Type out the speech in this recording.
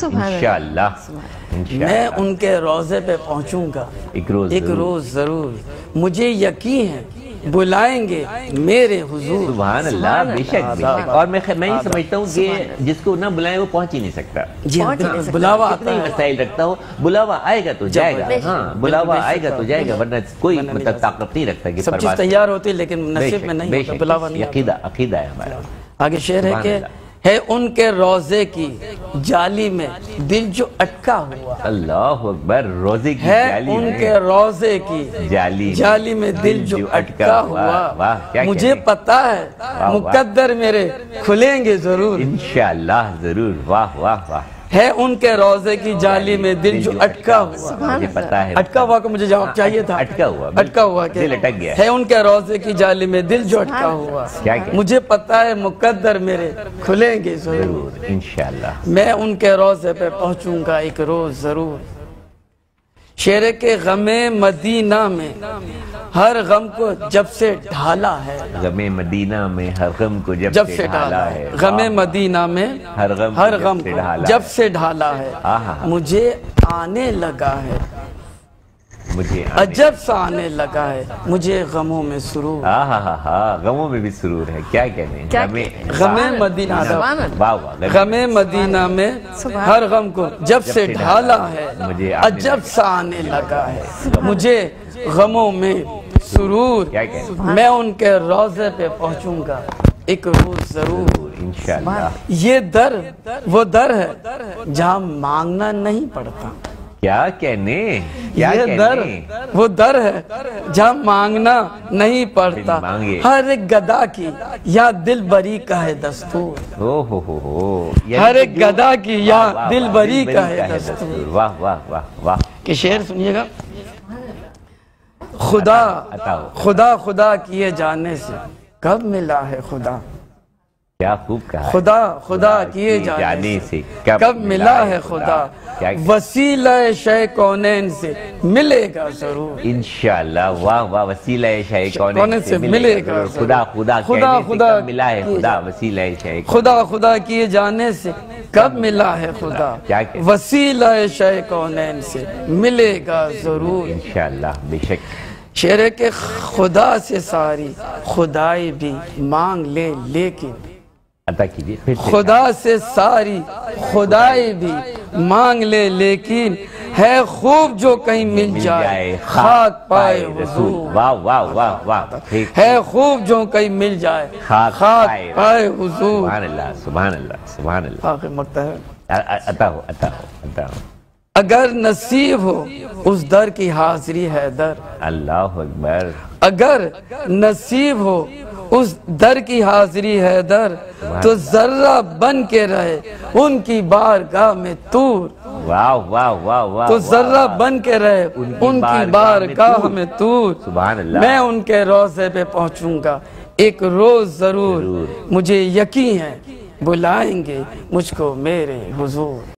انشاءاللہ میں ان کے روضے پہ پہنچوں گا ایک روز ضرور، مجھے یقین ہے بلائیں گے میرے حضور۔ سبحان اللہ، بے شک۔ اور میں یہ سمجھتا ہوں کہ جس کو نہ بلائیں وہ پہنچ ہی نہیں سکتا۔ جی بلاوا آتا ہے، وسائل رکھتا ہو، بلاوا آئے گا تو جائے گا۔ ہاں بلاوا آئے گا تو جائے گا، ورنہ کوئی مطلب طاقت نہیں رکھتا کہ سب چیز تیار ہوتی لیکن نصیب میں نہیں ہوتا، بلاوا نہیں ہوتا۔ عقیدہ ہے ہمارا۔ آگے شعر ہے کہ ہے ان کے روضے کی جالی میں دل جو اٹکا ہوا، اللہ اکبر، روزے کی ہے جالی ان میں کے روضے کی جالی میں دل جو اٹکا ہوا، مجھے پتا ہے مقدر میرے کھلیں گے ضرور۔ انشاءاللہ ضرور۔ واہ واہ واہ۔ ہے ان کے روضے کی جالی میں دل جو اٹکا ہوا، مجھے پتا ہے اٹکا ہوا کو مجھے جواب چاہیے تھا، اٹکا ہوا کہ دل اٹک گیا ہے ان کے روضے کی جالی میں دل جو اٹکا ہوا، مجھے پتا ہے مقدر میرے کھلیں گے ضرور۔ انشاءاللہ میں ان کے روضے پہ پہنچوں گا ایک روز ضرور۔ شعر کے غم مدینہ میں ہر غم کو جب سے ڈھالا ہے، غم مدینہ میں ہر غم کو جب سے ڈھالا ہے، غم مدینہ میں ہر غم کو جب سے ڈھالا ہے، مجھے آنے لگا ہے عجب سا آنے لگا ہے مجھے غموں میں سرور۔ غموں میں بھی سرور ہے، کیا کہنے ہیں؟ غم مدینہ، غم مدینہ میں ہر غم کو جب سے ڈھالا ہے، عجب سا آنے لگا ہے مجھے غموں میں سرور۔ میں ان کے روضے پہ پہنچوں گا ایک روز ضرور۔ انشاءاللہ یہ در وہ در ہے جہاں مانگنا نہیں پڑتا، کیا کہنے؟ یہ در وہ در ہے جہاں مانگنا نہیں پڑتا، ہر ایک گدا کی یا دل بری کا ہے دستور، ہر ایک گدا کی یا دل بری کا ہے دستور۔ واہ واہ واہ واہ۔ کہ شعر سنیے گا، خدا خدا خدا کیے جانے سے کب ملا ہے خدا، کیا خوب کہا، خدا خدا کیے جانے سے کب ملا ہے خدا، وسیلہ شے کونین سے ملے گا ضرور۔ انشاءاللہ، واہ واہ، وسیلہ شے کونین سے ملے گا، خدا خدا خدا خدا ملا ہے خدا، وسیلہ شے خدا خدا کیے جانے سے کب ملا ہے خدا، وسیلہ شے کونین سے ملے گا ضرور۔ انشاءاللہ، بے شک۔ شعر ہے کہ خدا سے ساری خدائی بھی مانگ لے لیکن، عطا کیجئے، خدا سے ساری خدائی بھی مانگ لے لیکن، ہے خوب جو کہیں مل جائے خاک پائے حضور۔ واہ واہ واہ واہ۔ ہے خوب جو کہیں مل جائے خاک پائے حضور۔ سبحان اللہ سبحان اللہ سبحان اللہ۔ آخر مقطع ہے، عطا ہو عطا ہو عطا ہو۔ اگر نصیب ہو اس در کی حاضری ہے در، اللہ اکبر، اگر نصیب ہو اس در کی حاضری ہے در، تو ذرہ بن کے رہے ان کی بارگاہ میں طور، واہ واہ واہ واہ، تو ذرہ بن کے رہے ان کی بارگاہ میں طور۔ سبحان اللہ۔ میں ان کے روضے پہ پہنچوں گا ایک روز ضرور، مجھے یقین ہے بلائیں گے مجھ کو میرے حضور۔